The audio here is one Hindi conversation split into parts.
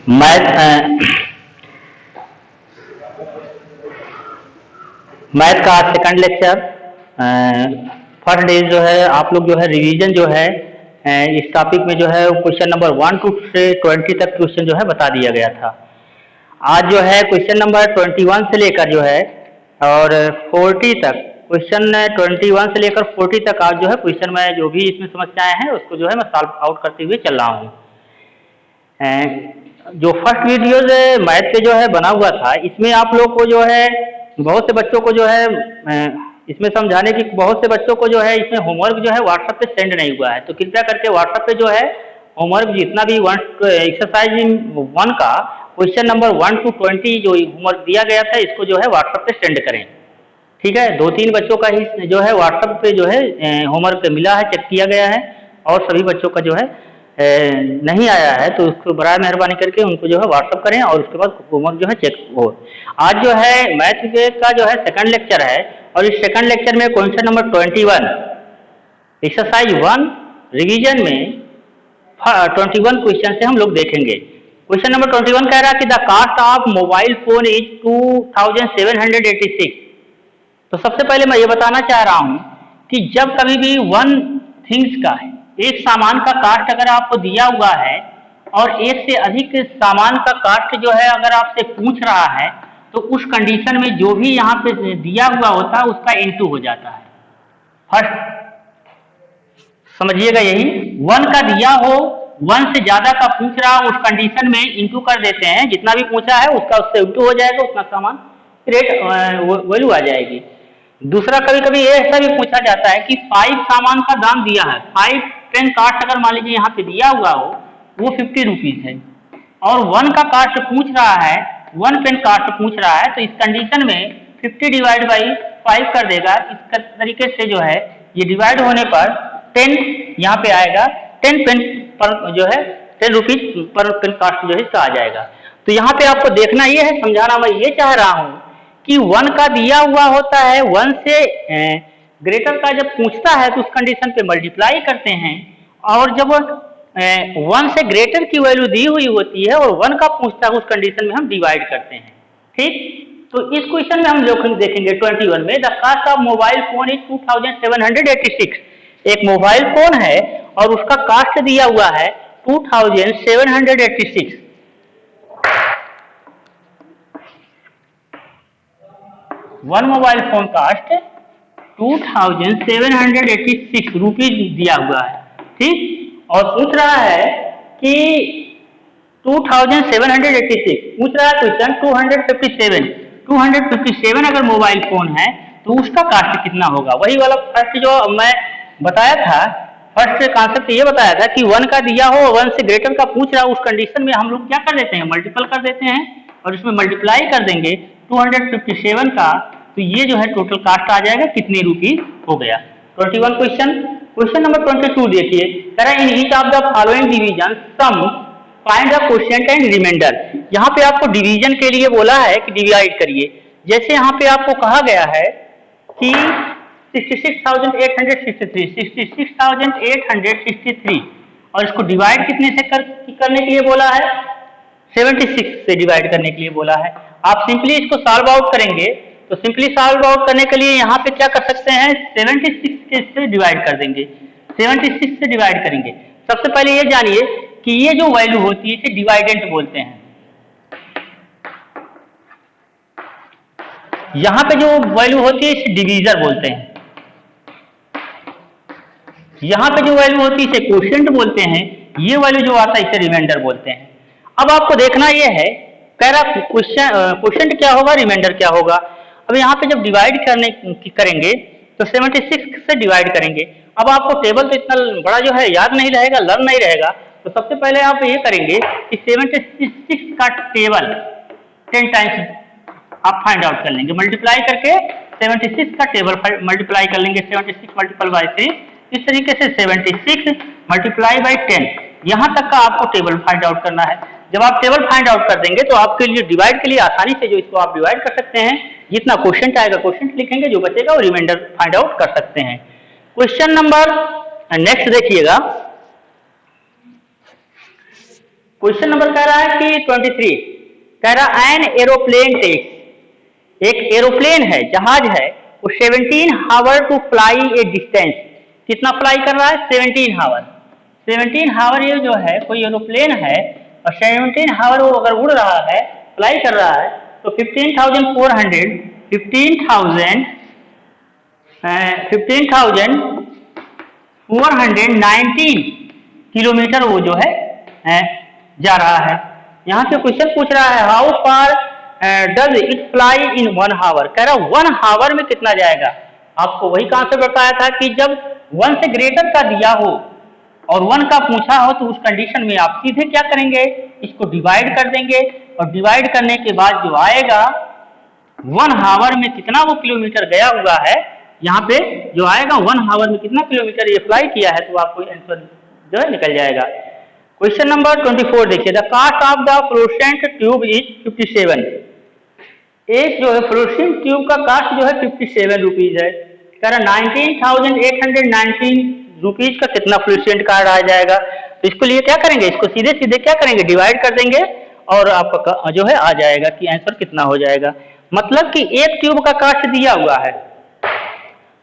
मैथ मैथ का आज सेकंड लेक्चर। फर्स्ट डे जो है आप लोग जो है रिवीजन जो है इस टॉपिक में जो है क्वेश्चन नंबर 1 से 20 तक क्वेश्चन जो है बता दिया गया था। आज जो है क्वेश्चन नंबर 21 से लेकर जो है और 40 तक, क्वेश्चन 21 से लेकर 40 तक आज जो है क्वेश्चन में जो भी इसमें समस्याएं हैं उसको जो है मैं सॉल्व आउट करते हुए चल रहा हूँ। जो फर्स्ट वीडियो मैथ पे जो है बना हुआ था, इसमें आप लोग को जो है बहुत से बच्चों को जो है इसमें समझाने की, बहुत से बच्चों को जो है इसमें होमवर्क जो है व्हाट्सएप पे सेंड नहीं हुआ है, तो कृपया करके व्हाट्सएप पे जो है होमवर्क जितना भी एक्सरसाइज 1 का क्वेश्चन नंबर 1 to 20 जो होमवर्क दिया गया था इसको जो है व्हाट्सएप पे सेंड करें। ठीक है, 2-3 बच्चों का ही जो है व्हाट्सएप पे जो है होमवर्क मिला है, चेक किया गया है और सभी बच्चों का जो है नहीं आया है, तो उसको बराए मेहरबानी करके उनको जो है व्हाट्सअप करें और उसके बाद होमवर्क जो है चेक हो। आज जो है मैथ का जो है सेकंड लेक्चर है और इस सेकंड लेक्चर में क्वेश्चन नंबर 21 एक्सरसाइज 1 रिवीजन में 21 क्वेश्चन से हम लोग देखेंगे। क्वेश्चन नंबर 21 कह रहा है कि the cost of mobile phone is 2786। तो सबसे पहले मैं ये बताना चाह रहा हूँ कि जब कभी भी वन थिंग्स का है, एक सामान का कास्ट अगर आपको दिया हुआ है और एक से अधिक सामान का कास्ट जो है अगर आपसे पूछ रहा है, तो उस कंडीशन में जो भी यहाँ पे दिया हुआ होता है उसका इनटू हो जाता है। फर्स्ट समझिएगा, यही 1 का दिया हो, 1 से ज्यादा का पूछ रहा हो, उस कंडीशन में इनटू कर देते हैं, जितना भी पूछा है उसका उससे इनटू हो जाएगा, उतना सामान रेट वैल्यू आ जाएगी। दूसरा, कभी कभी ऐसा भी पूछा जाता है कि 5 सामान का दाम दिया है, 5 पेन कास्ट अगर मान लीजिए यहाँ पे दिया हुआ हो वो 50 रुपीज है और 1 का कास्ट पूछ रहा है, 1 पेन कास्ट पूछ रहा है, तो इस कंडीशन में 50 डिवाइड बाई 5 कर देगा। इस तरीके से जो है ये डिवाइड होने पर 10 यहाँ पे आएगा, 10 पेन पर जो है 10 रुपीज पर पेन कास्ट जो है इसका आ जाएगा। तो यहाँ पे आपको देखना ये है, समझाना मैं ये चाह रहा हूँ कि 1 का दिया हुआ होता है, 1 से ग्रेटर का जब पूछता है तो उस कंडीशन पे मल्टीप्लाई करते हैं, और जब 1 से ग्रेटर की वैल्यू दी हुई होती है और 1 का पूछता है उस कंडीशन में हम डिवाइड करते हैं। ठीक, तो इस क्वेश्चन में हम लोग देखेंगे 21 में the cost of mobile phone is 2786। एक मोबाइल फोन है और उसका कास्ट दिया हुआ है 2786। One mobile phone cost 2786 rupees दिया हुआ है। ठीक, और पूछ रहा है कि 2786 पूछ रहा है क्वेश्चन 257 अगर मोबाइल फोन है तो उसका कास्ट कितना होगा। वही वाला फर्स्ट जो मैं बताया था, फर्स्ट कॉन्सेप्ट ये बताया था कि 1 का दिया हो, 1 से ग्रेटर का पूछ रहा हो, उस कंडीशन में हम लोग क्या कर देते हैं, मल्टीपल कर देते हैं और इसमें मल्टीप्लाई कर देंगे 257 का, तो ये जो है टोटल कास्ट आ जाएगा कितने रुपीज हो गया। 21 क्वेश्चन। क्वेश्चन नंबर 22 देखिए, कह रहा है in each of the following division sum find the quotient and remainder. यहाँ पे आपको डिवीजन के लिए बोला है कि डिवाइड करिए। जैसे यहाँ पे आपको कहा गया है कि 66,863 और इसको डिवाइड कितने से करने के लिए बोला है, 76 से डिवाइड करने के लिए बोला है। आप सिंपली इसको सॉल्व आउट करेंगे, तो सिंपली सॉल्व आउट करने के लिए यहाँ पे क्या कर सकते हैं, 76 से डिवाइड कर देंगे, 76 से डिवाइड करेंगे। सबसे पहले ये जानिए कि ये जो वैल्यू होती है इसे डिवाइडेंट बोलते हैं। यहाँ पे जो वैल्यू होती है इसे डिवीजर बोलते हैं, यहाँ पे जो वैल्यू होती है इसे क्वोशिएंट बोलते हैं, ये वैल्यू जो आता है इसे रिमाइंडर बोलते हैं। अब आपको देखना ये है, कह रहा क्वोशिएंट क्या होगा, रिमाइंडर क्या होगा। अब यहाँ पे जब डिवाइड करेंगे तो 76 से डिवाइड करेंगे। अब आपको टेबल तो इतना बड़ा जो है याद नहीं रहेगा, लर्न नहीं रहेगा, तो सबसे पहले आप ये करेंगे कि 76 का टेबल 10 टाइम्स आप फाइंड आउट कर लेंगे, मल्टीप्लाई करके 76 का टेबल मल्टीप्लाई कर लेंगे, 76 मल्टीपल बाई 3, इस तरीके से 76 मल्टीप्लाई बाई 10, यहाँ तक का आपको टेबल फाइंड आउट करना है। जब आप टेबल फाइंड आउट कर देंगे तो आपके लिए डिवाइड के लिए आसानी से जो इसको आप डिवाइड कर सकते हैं, जितना क्वोशिएंट आएगा क्वोशिएंट लिखेंगे, जो बचेगा वो रिमाइंडर फाइंड आउट कर सकते हैं। क्वेश्चन नंबर नेक्स्ट देखिएगा, क्वेश्चन नंबर कह रहा है कि 23 कह रहा एन एरोप्लेन टेक्स, एक एरोप्लेन है, जहाज है, वो 17 हावर टू फ्लाई ए डिस्टेंस, कितना फ्लाई कर रहा है? 17 हावर। 17 हावर ये जो है कोई एरोप्लेन है और 17 हावर वो अगर उड़ रहा है, फ्लाई कर रहा है, तो 15,419 किलोमीटर वो जो है जा रहा है। यहाँ से क्वेश्चन पूछ रहा है how far does it fly in 1 हावर, कह रहा 1 हावर में कितना जाएगा। आपको वही कॉन्सेप्ट बताया था कि जब 1 से ग्रेटर का दिया हो और 1 का पूछा हो तो उस कंडीशन में आप सीधे क्या करेंगे, इसको डिवाइड कर देंगे और डिवाइड करने के बाद जो आएगा 1 हावर में कितना वो किलोमीटर गया हुआ है, यहाँ पे जो आएगा 1 हावर में कितना किलोमीटर ये फ्लाई किया है, तो आपको आंसर जो है निकल जाएगा। क्वेश्चन नंबर 24 देखिए, the cost of the fluorescent tube is 57। एक जो है फ्लोरेसेंट ट्यूब का कास्ट जो है 57 रुपीज है। कह रहा 19,819 रुपीज का कितना फ्लोरेसेंट कार्ड आ जाएगा। तो इसको लिए क्या करेंगे, इसको सीधे सीधे क्या करेंगे, डिवाइड कर देंगे और आपका जो है आ जाएगा कि आंसर कितना हो जाएगा। मतलब कि एक ट्यूब का कास्ट दिया हुआ है,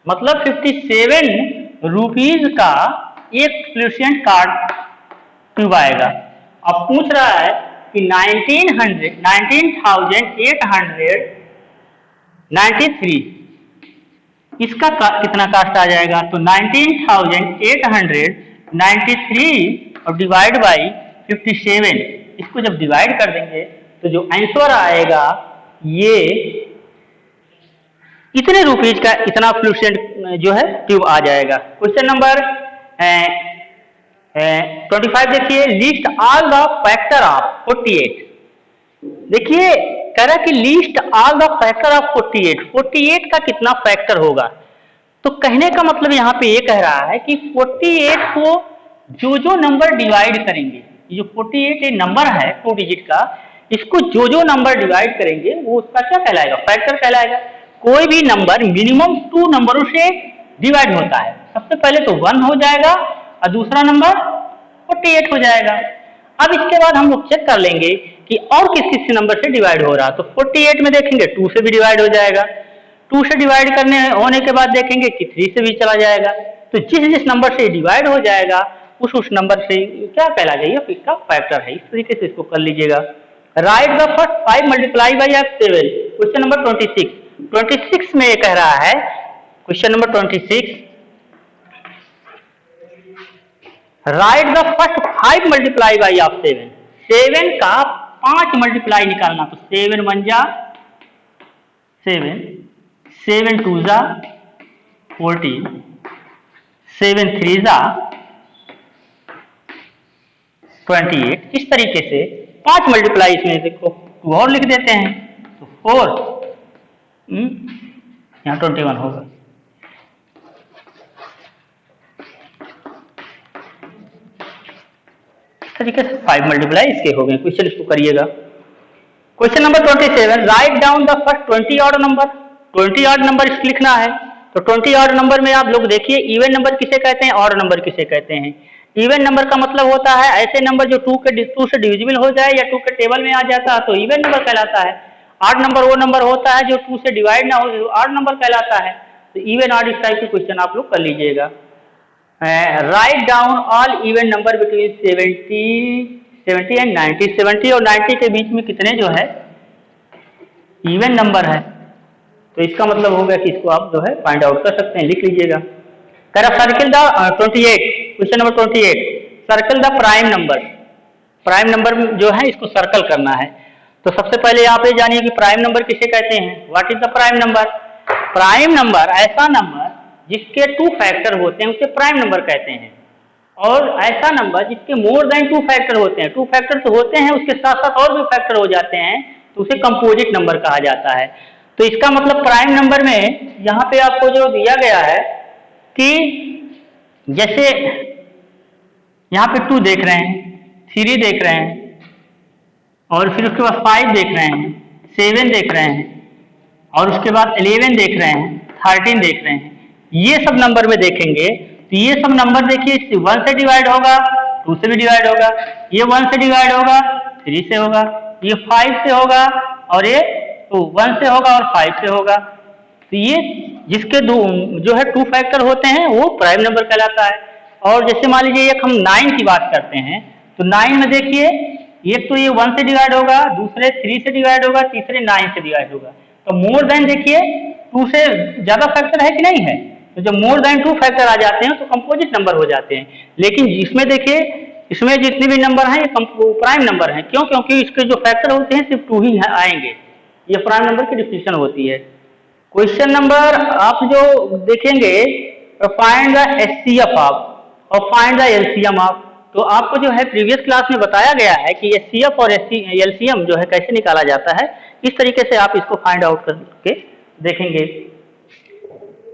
मतलब 57 रुपीज का एक फ्लोरेसेंट कार्ड ट्यूब आएगा। अब पूछ रहा है कि 19,893 इसका कितना कास्ट आ जाएगा। तो 19,893 और डिवाइड बाई 57, इसको जब डिवाइड कर देंगे तो जो आंसर आएगा ये इतने रुपीज का इतना फ्लोरेसेंट जो है ट्यूब आ जाएगा। क्वेश्चन नंबर 25 देखिए, list all the factor of 48। देखिए कह रहा कि list all the factor of 48 का कितना फैक्टर होगा। तो कहने का मतलब यहाँ पे ये कह रहा है कि 48 को जो नंबर डिवाइड करेंगे, ये जो 48 नंबर है 2 डिजिट का, इसको जो नंबर डिवाइड करेंगे वो उसका क्या कहलाएगा, फैक्टर कहलाएगा। कोई भी नंबर मिनिमम 2 नंबरों से डिवाइड होता है। सबसे पहले तो 1 हो जाएगा और दूसरा नंबर 48 हो जाएगा। अब इसके बाद हम लोग चेक कर लेंगे कि और किस नंबर से डिवाइड हो रहा है। तो 48 में देखेंगे 2 से भी डिवाइड हो जाएगा, 2 से डिवाइड करने होने के बाद देखेंगे कि 3 से भी चला जाएगा। तो जिस नंबर से डिवाइड हो जाएगा उस नंबर से क्या कहलाएगा, ये इसका फैक्टर है। इस तरीके से इसको कर लीजिएगा। Right the first 5 multiply by 7। Question number 26 में ये कह रहा है, question number 26, right the first 5 multiply by 7। 7 का 5 मल्टीप्लाई निकालना। तो 7 1 जा 7, 7 2 जा 14, 7 3 जा 28। इस तरीके से 5 मल्टीप्लाई इसमें देखो 2 और लिख देते हैं तो 4, यहाँ 21 होगा। इस तरीके से 5 मल्टीप्लाई इसके हो गए। क्वेश्चन इसको करिएगा। Question number 27, write down the first 20 odd number. 20 odd number लिखना है। तो 20 ऑड नंबर में आप लोग देखिए, इवन नंबर किसे कहते हैं, ऑड नंबर किसे कहते हैं। इवन नंबर का मतलब होता है ऐसे नंबर जो 2 से डिविजिबल हो जाए या 2 के टेबल में आ जाता है तो इवन नंबर कहलाता है। ऑड नंबर वो नंबर होता है जो 2 से डिवाइड ना हो, ऑड नंबर कहलाता है। तो इवन ऑड इस टाइप के क्वेश्चन आप लोग कर लीजिएगा। Write down all even number between 70 and 90। 70 और 90 के बीच में कितने जो है इवन नंबर है। तो इसका मतलब होगा कि इसको आप जो है फाइंड आउट कर सकते हैं, लिख लीजिएगा। Circle the 28, question number 28, circle the prime number. Prime number जो है इसको सर्कल करना है। तो सबसे पहले आप ये जानिए कि प्राइम नंबर किसे कहते हैं। What is the prime number. Prime number ऐसा नंबर जिसके 2 फैक्टर होते हैं उसे प्राइम नंबर कहते हैं, और ऐसा नंबर जिसके मोर देन 2 फैक्टर होते हैं। 2 फैक्टर तो होते हैं, उसके साथ साथ और भी फैक्टर हो जाते हैं तो उसे कंपोजिट नंबर कहा जाता है। तो इसका मतलब प्राइम नंबर में यहाँ पे आपको जो दिया गया है कि जैसे यहाँ पे 2 देख रहे हैं, 3 देख रहे हैं, और फिर उसके बाद 5 देख रहे हैं, 7 देख रहे हैं, और उसके बाद 11 देख रहे हैं, 13 देख रहे हैं। ये सब नंबर में देखेंगे तो ये सब नंबर देखिए 1 से डिवाइड होगा 2 से भी डिवाइड होगा, ये 1 से डिवाइड होगा, 3 से होगा, ये 5 से होगा और ये 1 से होगा और 5 से होगा। तो ये जिसके दो जो है 2 फैक्टर होते हैं वो प्राइम नंबर कहलाता है। और जैसे मान लीजिए एक हम 9 की बात करते हैं, तो 9 में देखिए एक तो ये 1 से डिवाइड होगा, दूसरे 3 से डिवाइड होगा, तीसरे 9 से डिवाइड होगा। तो मोर देन देखिए 2 से ज़्यादा फैक्टर है कि नहीं है, तो जब मोर देन 2 फैक्टर आ जाते हैं तो कंपोजिट नंबर हो जाते हैं। लेकिन इसमें देखिए इसमें जितने भी नंबर हैं ये प्राइम नंबर हैं। क्यों? क्योंकि इसके जो फैक्टर होते हैं सिर्फ 2 ही आएंगे, ये प्राइम नंबर की डिफिनेशन होती है। क्वेश्चन नंबर आप जो देखेंगे फाइंड द एचसीएफ ऑफ और फाइंड द एलसीएम ऑफ, तो आपको जो है प्रीवियस क्लास में बताया गया है कि एचसीएफ और एलसीएम जो है कैसे निकाला जाता है। इस तरीके से आप इसको फाइंड आउट करके देखेंगे।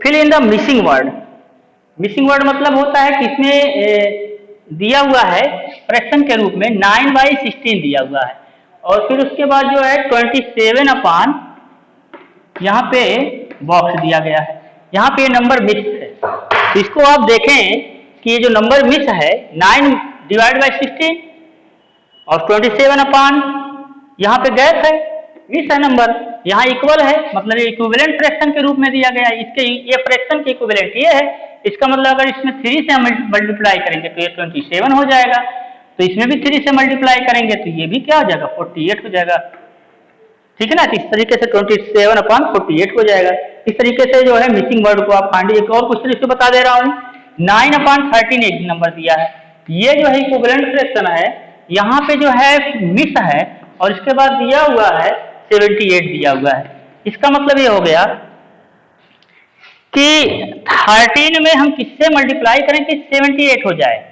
Fill in the missing word. Missing word मतलब होता है कि इसमें दिया हुआ है फ्रैक्शन के रूप में 9/16 दिया हुआ है और फिर उसके बाद जो है 27 अपान यहाँ पे बॉक्स दिया गया है, यहाँ पे नंबर मिस है। तो इसको आप देखें कि ये जो नंबर मिस है 9/16 और 27 अपान यहाँ पे गैप है, मिस है नंबर, यहाँ इक्वल है मतलब ये इक्विवेलेंट फ्रैक्शन के रूप में दिया गया है। इसके ये फ्रैक्शन के इक्विवेलेंट ये है, इसका मतलब अगर इसमें 3 से हम मल्टीप्लाई करेंगे तो ये 27 हो जाएगा, तो इसमें भी 3 से मल्टीप्लाई करेंगे तो ये भी क्या हो जाएगा 48 हो जाएगा। ठीक है ना, तो इस तरीके से 27/48 हो जाएगा। इस तरीके से जो है मिसिंग वर्ड को आप फाइंड। एक और क्वेश्चन इसको बता दे रहा हूँ, 9/13 एक नंबर दिया है, ये जो है इक्विवेलेंट फ्रैक्शन है, यहाँ पे जो है मिस है और इसके बाद दिया हुआ है 78 दिया हुआ है। इसका मतलब ये हो गया कि 13 में हम किससे मल्टीप्लाई करें कि 78 हो जाए।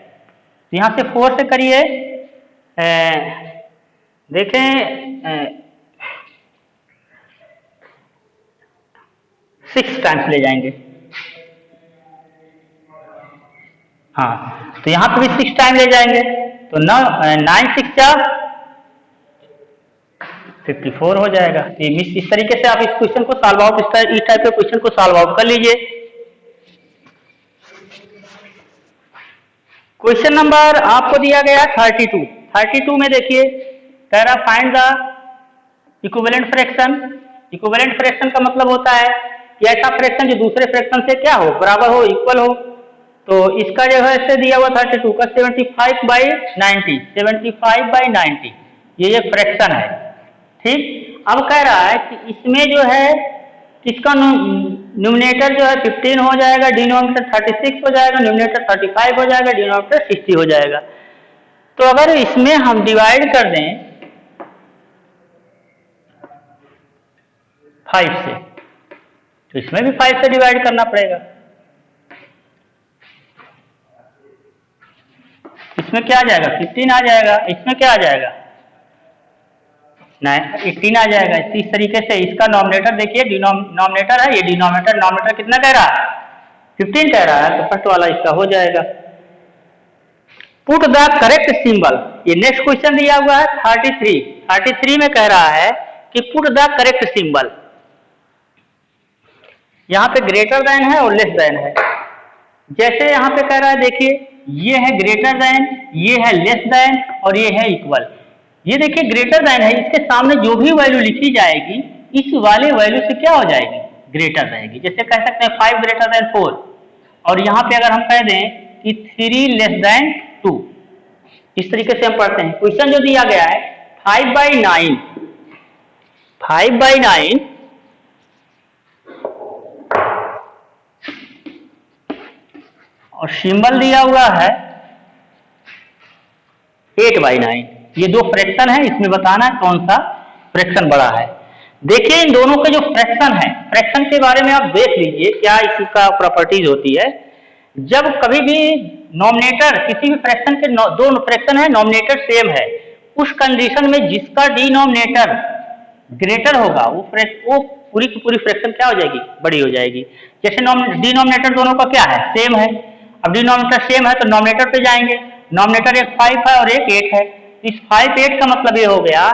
तो यहाँ से 4 से करिए, देखें 6 टाइम्स ले जाएंगे। हाँ, तो यहाँ पे भी 6 टाइम ले जाएंगे तो 9 6 जा 54 हो जाएगा। तो इस तरीके से आप इस क्वेश्चन को सॉल्व आउट, इस टाइप के क्वेश्चन को सॉल्व आउट कर लीजिए। क्वेश्चन नंबर आपको दिया गया 32 में देखिए कह रहा find the equivalent fraction. Equivalent fraction का मतलब होता है कि ऐसा फ्रैक्शन जो दूसरे फ्रैक्शन से क्या हो, बराबर हो, इक्वल हो। तो इसका जो है ऐसे दिया हुआ 32 का 75/90 ये एक फ्रैक्शन है। ठीक, अब कह रहा है कि इसमें जो है इसका न्यूमरेटर जो है 15 हो जाएगा, डिनोमिनेटर 36 हो जाएगा, न्यूमरेटर 35 हो जाएगा, डिनोमिनेटर 60 हो जाएगा। तो अगर इसमें हम डिवाइड कर दें 5 से तो इसमें भी 5 से डिवाइड करना पड़ेगा। इसमें क्या आ जाएगा 15 आ जाएगा, इसमें क्या आ जाएगा 18 आ जाएगा। इस तरीके से इसका नॉमिनेटर देखिए, डिनोमिनेटर है, ये डिनोमिनेटर नॉमिनेटर कितना कह रहा है 15 कह रहा है, तो फर्स्ट वाला इसका हो जाएगा। पुट द करेक्ट सिंबल, ये नेक्स्ट क्वेश्चन दिया हुआ है 33 में कह रहा है कि पुट द करेक्ट सिंबल। यहाँ पे ग्रेटर देन है और लेस देन है। जैसे यहाँ पे कह रहा है देखिए ये है ग्रेटर देन, ये है लेस देन और ये है इक्वल। ये देखिए ग्रेटर देन है, इसके सामने जो भी वैल्यू लिखी जाएगी इस वाले वैल्यू से क्या हो जाएगी ग्रेटर रहेगी। जैसे कह सकते हैं 5 ग्रेटर देन 4 और यहाँ पे अगर हम कह दें कि 3 लेस देन 2, इस तरीके से हम पढ़ते हैं। क्वेश्चन जो दिया गया है 5/9 और सिंबल दिया हुआ है 8/9। ये दो फ्रैक्शन है, इसमें बताना है कौन सा फ्रैक्शन बड़ा है। देखिए इन दोनों के जो फ्रैक्शन है, फ्रैक्शन के बारे में आप देख लीजिए क्या इसका प्रॉपर्टीज होती है। जब कभी भी नॉमिनेटर किसी भी फ्रैक्शन के दो फ्रैक्शन है, नॉमिनेटर सेम है, उस कंडीशन में जिसका डिनोमिनेटर ग्रेटर होगा वो पूरी की पूरी फ्रैक्शन क्या हो जाएगी बड़ी हो जाएगी। जैसे डिनोमिनेटर दोनों का क्या है सेम है, अब डिनोमिनेटर सेम है तो नॉमिनेटर पे जाएंगे, नॉमिनेटर एक 5 है और एक 8 है। इस 5 8 का मतलब ये हो गया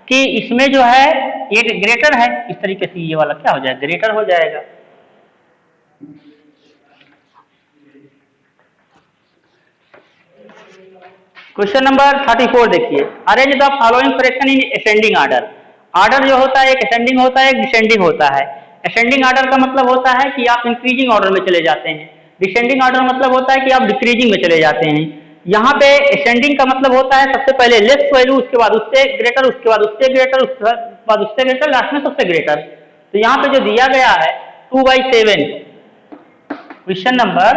कि इसमें जो है 8 ग्रेटर है, इस तरीके से ये वाला क्या हो जाएगा ग्रेटर हो जाएगा। क्वेश्चन नंबर 34 देखिए, arrange the following fraction in ascending order. Order जो होता है एक असेंडिंग होता है, एक डिसेंडिंग होता है। असेंडिंग ऑर्डर का मतलब होता है कि आप इंक्रीजिंग ऑर्डर में चले जाते हैं। डिसेंडिंग ऑर्डर मतलब होता है कि आप डिक्रीजिंग में चले जाते हैं। यहाँ पे असेंडिंग का मतलब होता है सबसे पहले लेस वैल्यू, उसके बाद उससे ग्रेटर, उसके बाद उससे ग्रेटर, उसके बाद उससे ग्रेटर, लास्ट में सबसे ग्रेटर। तो यहाँ पे जो दिया गया है 2/7, क्वेश्चन नंबर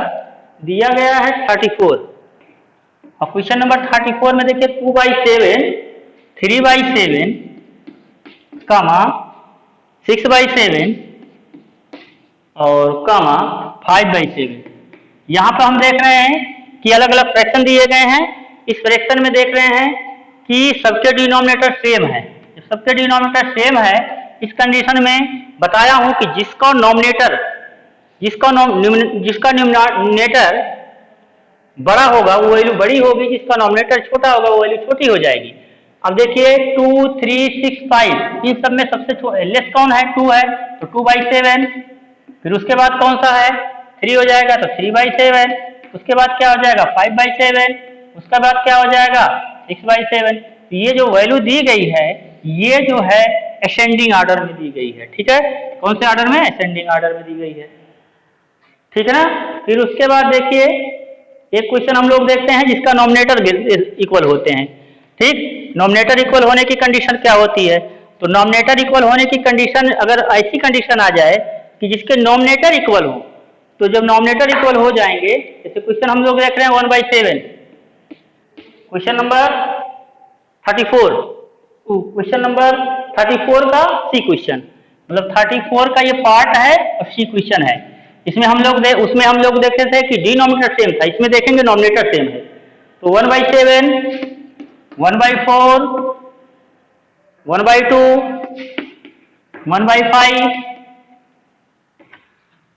दिया गया है 34, और क्वेश्चन नंबर 34 में देखिए 2/7, 3/7, कामा 6/7 और कामा 5/7। यहाँ पर हम देख रहे हैं कि अलग अलग फ्रैक्शन दिए गए हैं। इस फ्रैक्शन में देख रहे हैं कि सबके डिनोमिनेटर सेम है। जब सबके डिनोमिनेटर सेम है, इस कंडीशन में बताया हूं कि जिसका नॉमिनेटर जिसका न्यूमरेटर बड़ा होगा वो वैल्यू बड़ी होगी, जिसका नॉमिनेटर छोटा होगा वो वैल्यू छोटी हो जाएगी। अब देखिए 2, 3, 6, 5, इन सब में सबसे लेस कौन है? 2 है, तो 2/7। फिर उसके बाद कौन सा है? 3 हो जाएगा, तो 3/7। उसके बाद क्या हो जाएगा? 5/7। उसके बाद क्या हो जाएगा? 6/7। तो ये जो वैल्यू दी गई है, ये जो है असेंडिंग ऑर्डर में दी गई है। ठीक है, कौन से ऑर्डर में? असेंडिंग ऑर्डर में दी गई है। ठीक है ना। फिर उसके बाद देखिए एक क्वेश्चन हम लोग देखते हैं जिसका नॉमिनेटर इक्वल होते हैं। ठीक, नॉमिनेटर इक्वल होने की कंडीशन क्या होती है? तो नॉमिनेटर इक्वल होने की कंडीशन, अगर ऐसी कंडीशन आ जाए कि जिसके नॉमिनेटर इक्वल हो, तो जब नॉमिनेटर इक्वल हो जाएंगे, जैसे क्वेश्चन हम लोग देख रहे हैं 1/7, क्वेश्चन नंबर 34, क्वेश्चन नंबर 34 का सी क्वेश्चन, मतलब 34 का ये पार्ट है और सी क्वेश्चन है। इसमें उसमें हम लोग देखते थे कि डिनोमिनेटर सेम था, इसमें देखेंगे नॉमिनेटर सेम है। तो 1/7, 1/4, 1/2, 1/5,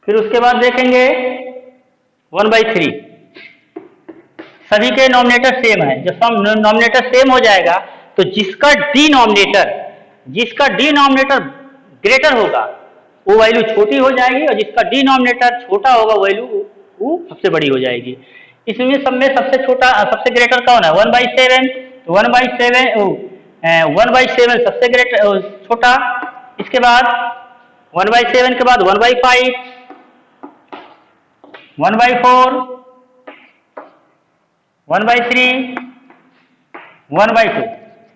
फिर उसके बाद देखेंगे 1/3। सभी के नॉमिनेटर सेम है। जब नॉमिनेटर सेम हो जाएगा तो जिसका डिनोमिनेटर ग्रेटर होगा वो वैल्यू छोटी हो जाएगी, और जिसका डिनोमिनेटर छोटा होगा वैल्यू वो सबसे बड़ी हो जाएगी। इसमें सब में सबसे छोटा सबसे ग्रेटर कौन है? 1/7। तो 1/7 सबसे ग्रेटर छोटा। इसके बाद 1/7 के बाद 1/5, 1/4, 1/3, 1/2।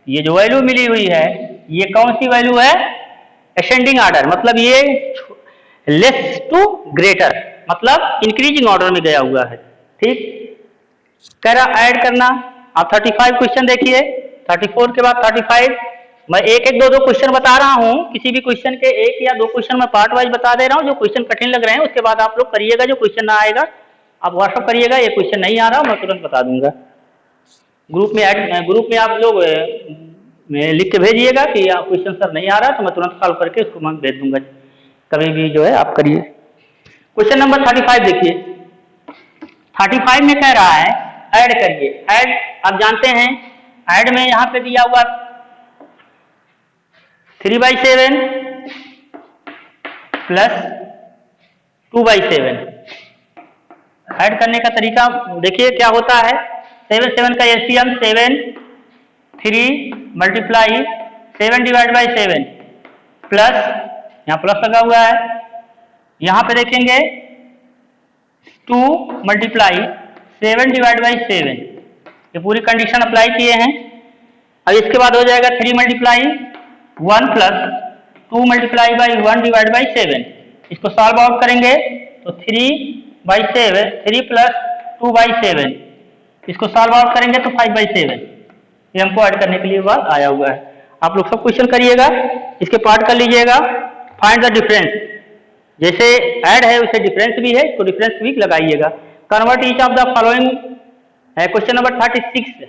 ये जो वैल्यू मिली हुई है ये कौन सी वैल्यू है? असेंडिंग ऑर्डर, मतलब ये लेस टू ग्रेटर, मतलब इंक्रीजिंग ऑर्डर में गया हुआ है। ठीक, कह रहा ऐड करना। आप 35 क्वेश्चन देखिए, 34 के बाद 35। मैं एक एक दो दो क्वेश्चन बता रहा हूँ, किसी भी क्वेश्चन के एक या दो क्वेश्चन मैं पार्ट वाइज बता दे रहा हूँ। जो क्वेश्चन कठिन लग रहे हैं उसके बाद आप लोग करिएगा, जो क्वेश्चन ना आएगा आप व्हाट्सअप करिएगा, ये क्वेश्चन नहीं आ रहा मैं तुरंत बता दूंगा। ग्रुप में आप लोग लिख के भेजिएगा कि क्वेश्चन सर नहीं आ रहा, तो मैं तुरंत सॉल्व करके उसको मैं भेज दूंगा। कभी भी जो है आप करिए। क्वेश्चन नंबर 35 देखिए, 35 में कह रहा है ऐड करिए। ऐड आप जानते हैं, ऐड में यहां पे दिया हुआ 3/7 प्लस 2/7। ऐड करने का तरीका देखिए क्या होता है। 7 7 का एलसीएम 7, 3 मल्टीप्लाई 7/7 प्लस, यहाँ प्लस लगा हुआ है, यहाँ पे देखेंगे 2 मल्टीप्लाई 7/7। ये पूरी कंडीशन अप्लाई किए हैं। अब इसके बाद हो जाएगा 3 मल्टीप्लाई 1 प्लस 2 मल्टीप्लाई बाई 1/7। इसको सॉल्व आउट करेंगे तो 3/7, 3 प्लस 2/7, इसको सॉल्व आउट करेंगे तो 5/7। ये हमको ऐड करने के लिए बात आया हुआ है। आप लोग सब क्वेश्चन करिएगा, इसके पार्ट कर लीजिएगा। फाइंड द डिफरेंस, जैसे ऐड है वैसे डिफरेंस भी है, तो डिफरेंस भी लगाइएगा। Convert each of the following, question number 36,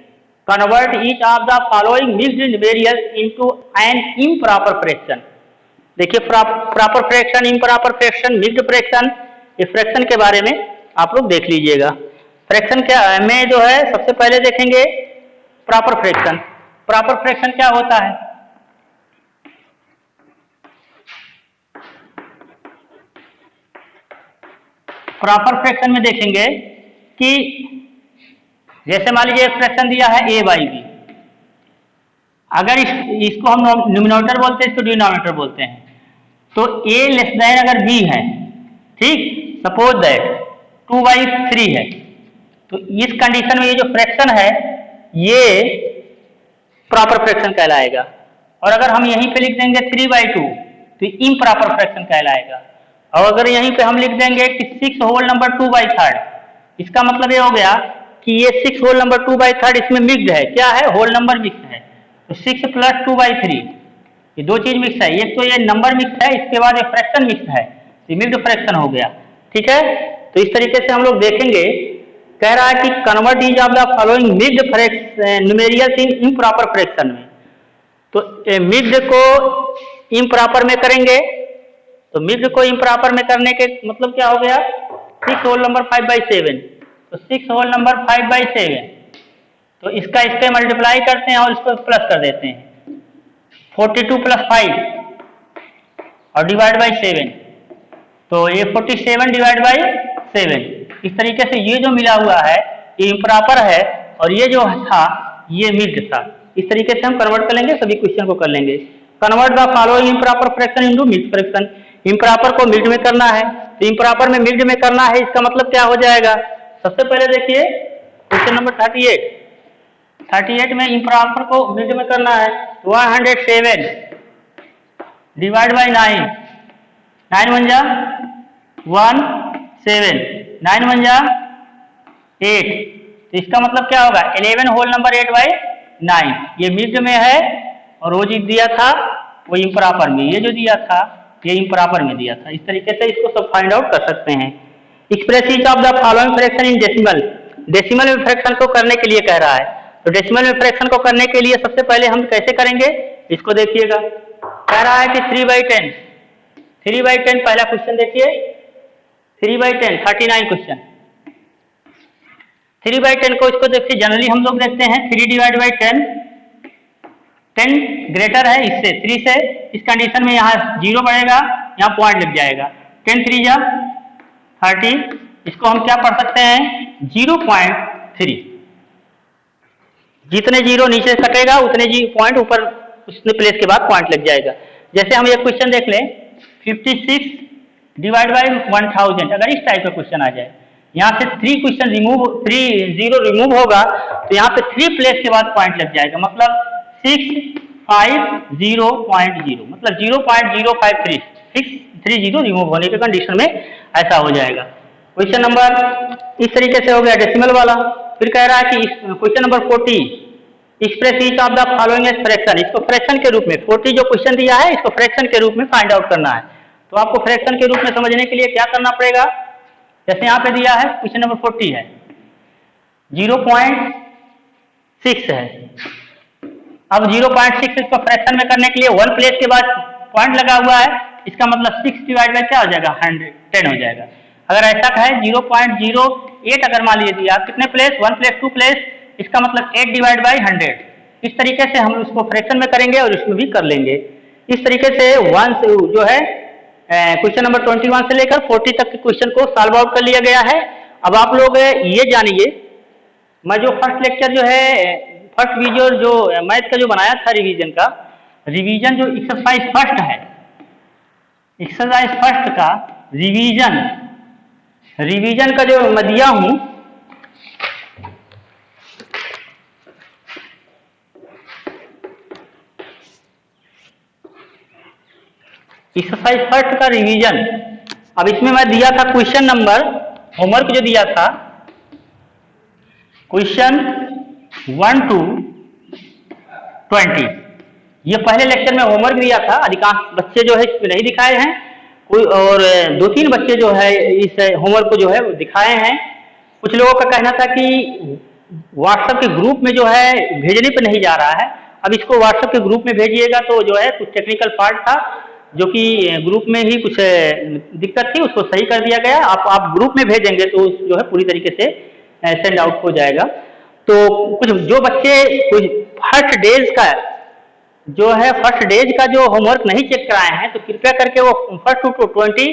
convert each of the following mixed variables into an improper fraction. देखिए proper fraction, improper fraction, mixed fraction, इस फ्रैक्शन के बारे में आप लोग देख लीजिएगा। फ्रैक्शन क्या में जो है सबसे पहले देखेंगे प्रॉपर फ्रैक्शन। प्रॉपर फ्रैक्शन क्या होता है? प्रॉपर फ्रैक्शन में देखेंगे कि जैसे मान लीजिए एक फ्रैक्शन दिया है a बाई बी, अगर इसको हम न्यूमरेटर बोलते हैं, इसको डिनोमिनेटर बोलते हैं, तो a लेस देन अगर b है, ठीक, सपोज दैट 2/3 है, तो इस कंडीशन में ये जो फ्रैक्शन है ये प्रॉपर फ्रैक्शन कहलाएगा। और अगर हम यहीं पे लिख देंगे 3/2 तो इम्प्रॉपर फ्रैक्शन कहलाएगा। और अगर यहीं पे हम लिख देंगे कि 6 होल नंबर 2/3, इसका मतलब ये हो गया कि ये 6 होल नंबर 2/3 इसमें मिक्स्ड है, क्या है, होल नंबर मिक्स है, तो 6 + 2/3 ये दो चीज मिक्स है, एक तो ये नंबर मिक्स है, इसके बाद ये फ्रैक्शन मिक्स है, ये मिक्स्ड फ्रैक्शन हो गया, ठीक है। तो इस तरीके से हम लोग देखेंगे, कह रहा है कि convert each of the following mixed numerals in improper fraction में, तो मिक्स्ड को इम्प्रॉपर में करेंगे, तो मिक्स्ड को इम्प्रॉपर में करने के मतलब क्या हो गया, 6 होल नंबर 5/7, तो 6 होल नंबर 5/7, तो इसका इससे मल्टीप्लाई करते हैं और इसको प्लस कर देते हैं, 42 + 5 और डिवाइड बाई 7, तो ये 47 डिवाइड बाई 7। इस तरीके से ये जो मिला हुआ है ये इम्प्रॉपर है और ये जो था ये मिक्स्ड था। इस तरीके से हम कन्वर्ट कर लेंगे, सभी क्वेश्चन को कर लेंगे। Convert the following improper fraction into mixed fraction, improper को मिक्स्ड में करना है, तो इम्प्रॉपर में मिक्स्ड में करना है, इसका मतलब क्या हो जाएगा, सबसे पहले देखिए क्वेश्चन नंबर 38 में इम्प्रॉपर को मिक्स्ड में करना है, 107 डिवाइड बाई 9, 9 × 1 7, 9 × 8, तो इसका मतलब क्या होगा 11 होल नंबर 8/9, ये मिक्स्ड में है और वो जो दिया था वो इम्प्रॉपर में, ये जो दिया था ये इम्प्रॉपर में दिया था। इस तरीके से इसको सब फाइंड आउट कर सकते हैं। Express each of the following fraction in decimal, decimal में फ्रैक्शन को करने के लिए कह रहा है, तो डेसिमल में फ्रैक्शन को करने के लिए सबसे पहले हम कैसे करेंगे इसको देखिएगा। कह रहा है कि 3/10, 3/10 पहला क्वेश्चन देखिए, 3/10 39 क्वेश्चन, 3/10 को इसको देखिए, जनरली हम लोग देखते हैं 3 डिवाइड बाई 10, 10 ग्रेटर है इससे 3 से, इस कंडीशन में यहाँ 0 बढ़ेगा, यहाँ पॉइंट लग जाएगा, 10 × 3 = 30, इसको हम क्या पढ़ सकते हैं 0.3, जितने जीरो नीचे कटेगा उतने पॉइंट ऊपर उसने प्लेस के बाद पॉइंट लग जाएगा। जैसे हम एक क्वेश्चन देख लें 56 डिवाइड बाई 1000, अगर इस टाइप का क्वेश्चन आ जाए, यहाँ से 3 जीरो रिमूव होगा तो यहाँ पे 3 प्लेस के बाद पॉइंट लग जाएगा, मतलब 650.0, मतलब 0.053, 630 रिमूव होने के कंडीशन में ऐसा हो जाएगा। क्वेश्चन नंबर इस तरीके से हो गया डेसिमल वाला। फिर कह रहा है कि question number 40, express each of the following as fraction, इसको फ्रैक्शन के रूप में 40 जो क्वेश्चन दिया है इसको फ्रैक्शन के रूप में फाइंड आउट करना है। तो आपको फ्रैक्शन के रूप में समझने के लिए क्या करना पड़ेगा, जैसे यहाँ पे दिया है क्वेश्चन नंबर 40 है 0.6 है, अब 0.6 इसको फ्रैक्शन में करने के लिए 1 प्लेस के बाद पॉइंट लगा हुआ है, इसका मतलब 6 डिवाइड बाई क्या हो जाएगा 110 हो जाएगा। अगर ऐसा कहे 0.08 अगर मान लीजिए आप कितने प्लेस 1 प्लेस 2 प्लेस, इसका मतलब 8 डिवाइड बाई 100, इस तरीके से हम उसको फ्रैक्शन में करेंगे और इसमें भी कर लेंगे। इस तरीके से 1 से जो है क्वेश्चन नंबर 21 से लेकर 40 तक के क्वेश्चन को सॉल्व आउट कर लिया गया है। अब आप लोग ये जानिए, मैं जो फर्स्ट लेक्चर जो है फर्स्ट वीडियो जो मैथ का जो बनाया था रिवीजन का, रिवीजन जो एक्सरसाइज फर्स्ट है, एक्सरसाइज फर्स्ट का रिवीजन का जो मैं दिया हूं, एक्सरसाइज फर्स्ट का रिवीजन, अब इसमें मैं दिया था क्वेश्चन नंबर, होमवर्क जो दिया था क्वेश्चन 1 to 20, ये पहले लेक्चर में होमवर्क दिया था, अधिकांश बच्चे जो है इसमें नहीं दिखाए हैं, कोई और 2-3 बच्चे जो है इस होमवर्क को जो है दिखाए हैं। कुछ लोगों का कहना था कि व्हाट्सएप के ग्रुप में जो है भेजने पे नहीं जा रहा है, अब इसको व्हाट्सएप के ग्रुप में भेजिएगा, तो जो है कुछ टेक्निकल पार्ट था जो कि ग्रुप में ही कुछ दिक्कत थी, उसको सही कर दिया गया। आप ग्रुप में भेजेंगे तो जो है पूरी तरीके से सेंड आउट हो जाएगा। तो कुछ जो बच्चे कुछ फर्स्ट डेज का जो होमवर्क नहीं चेक कराए हैं, तो कृपया करके वो फर्स्ट टू 20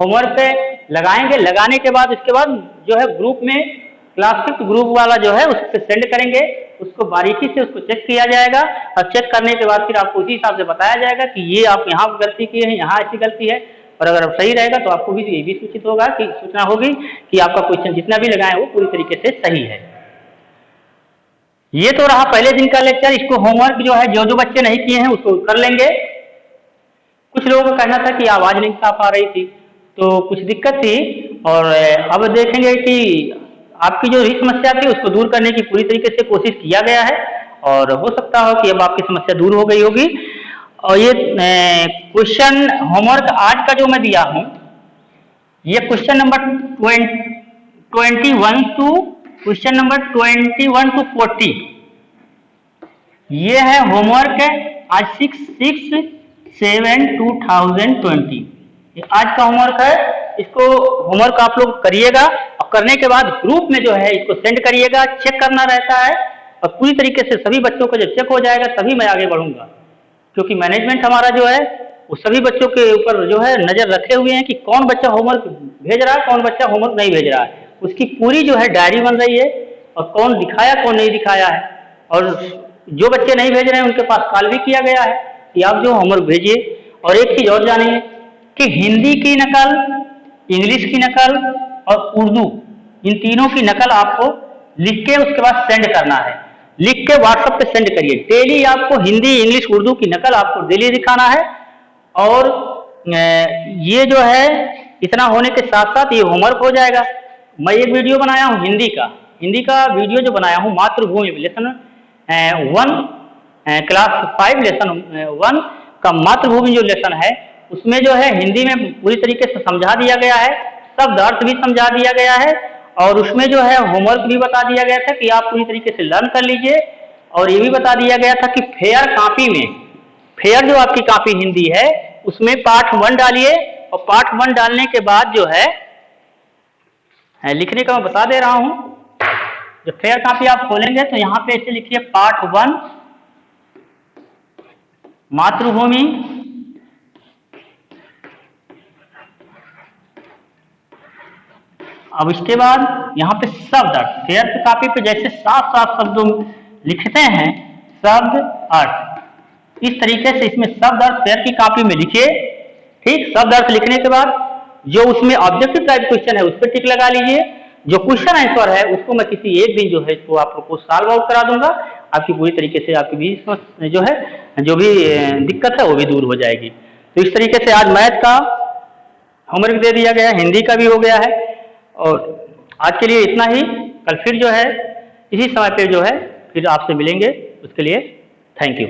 होमवर्क पे लगाएंगे। लगाने के बाद इसके बाद जो है ग्रुप में क्लास 6 ग्रुप वाला जो है उस पर सेंड करेंगे, उसको बारीकी से उसको चेक किया जाएगा और चेक करने के बाद फिर आपको उसी हिसाब से बताया जाएगा कि ये आप यहाँ गलती की है, यहाँ ऐसी गलती है। और अगर सही रहेगा तो आपको भी ये भी सूचित होगा कि सूचना होगी कि आपका क्वेश्चन जितना भी लगाए वो पूरी तरीके से सही है। ये तो रहा पहले दिन का लेक्चर। इसको होमवर्क जो है जो बच्चे नहीं किए हैं उसको कर लेंगे। कुछ लोगों का कहना था कि आवाज़ नहीं साफ आ रही थी, तो कुछ दिक्कत थी, और अब देखेंगे कि आपकी जो भी समस्या थी उसको दूर करने की पूरी तरीके से कोशिश किया गया है, और हो सकता हो कि अब आपकी समस्या दूर हो गई होगी। और ये क्वेश्चन होमवर्क आज का जो मैं दिया हूँ, ये question number 21 to question number 21 to 40, ये है होमवर्क आज 6/7/2020। ये आज का होमवर्क है। इसको होमवर्क आप लोग करिएगा और करने के बाद ग्रुप में जो है इसको सेंड करिएगा। चेक करना रहता है और पूरी तरीके से सभी बच्चों का जब चेक हो जाएगा तभी मैं आगे बढ़ूंगा, क्योंकि मैनेजमेंट हमारा जो है वो सभी बच्चों के ऊपर जो है नज़र रखे हुए हैं कि कौन बच्चा होमवर्क भेज रहा है, कौन बच्चा होमवर्क नहीं भेज रहा है। उसकी पूरी जो है डायरी बन रही है और कौन दिखाया कौन नहीं दिखाया है, और जो बच्चे नहीं भेज रहे हैं उनके पास कॉल भी किया गया है कि आप जो होमवर्क भेजिए। और एक चीज़ और जानिए कि हिंदी की नकल, इंग्लिश की नकल और उर्दू, इन तीनों की नकल आपको लिख के उसके बाद सेंड करना है। लिख के व्हाट्सएप पे सेंड करिए। डेली आपको हिंदी, इंग्लिश, उर्दू की नकल आपको डेली दिखाना है। और ये जो है इतना होने के साथ साथ ये होमवर्क हो जाएगा। मैं एक वीडियो बनाया हूँ हिंदी का वीडियो जो बनाया हूँ मातृभूमि लेसन 1 क्लास 5 लेसन 1 का मातृभूमि जो लेसन है उसमें जो है हिंदी में पूरी तरीके से समझा दिया गया है, शब्द अर्थ भी समझा दिया गया है, और उसमें जो है होमवर्क भी बता दिया गया था कि आप पूरी तरीके से लर्न कर लीजिए। और ये भी बता दिया गया था कि फेयर कॉपी में, फेयर जो आपकी कॉपी हिंदी है उसमें पार्ट 1 डालिए, और पार्ट 1 डालने के बाद जो है लिखने का मैं बता दे रहा हूं। जब फेयर कॉपी आप खोलेंगे तो यहां पे ऐसे लिखिए पार्ट 1 मातृभूमि, अब इसके बाद यहाँ पे शब्द अर्थ, फेयर की कॉपी पे जैसे साफ साफ शब्द लिखते हैं शब्द अर्थ, इस तरीके से इसमें शब्द अर्थ फेयर की कॉपी में लिखिए। ठीक, शब्द अर्थ लिखने के बाद जो उसमें ऑब्जेक्टिव टाइप क्वेश्चन है उस पर टिक लगा लीजिए। जो क्वेश्चन आंसर है उसको मैं किसी एक दिन जो है इसको आप लोग को सॉल्व आउट करा दूंगा। आपकी पूरी तरीके से आपकी भी जो है जो भी दिक्कत है वो भी दूर हो जाएगी। तो इस तरीके से आज मैथ का होमवर्क दे दिया गया, हिंदी का भी हो गया है, और आज के लिए इतना ही। कल फिर जो है इसी समय पे जो है फिर आपसे मिलेंगे। उसके लिए थैंक यू।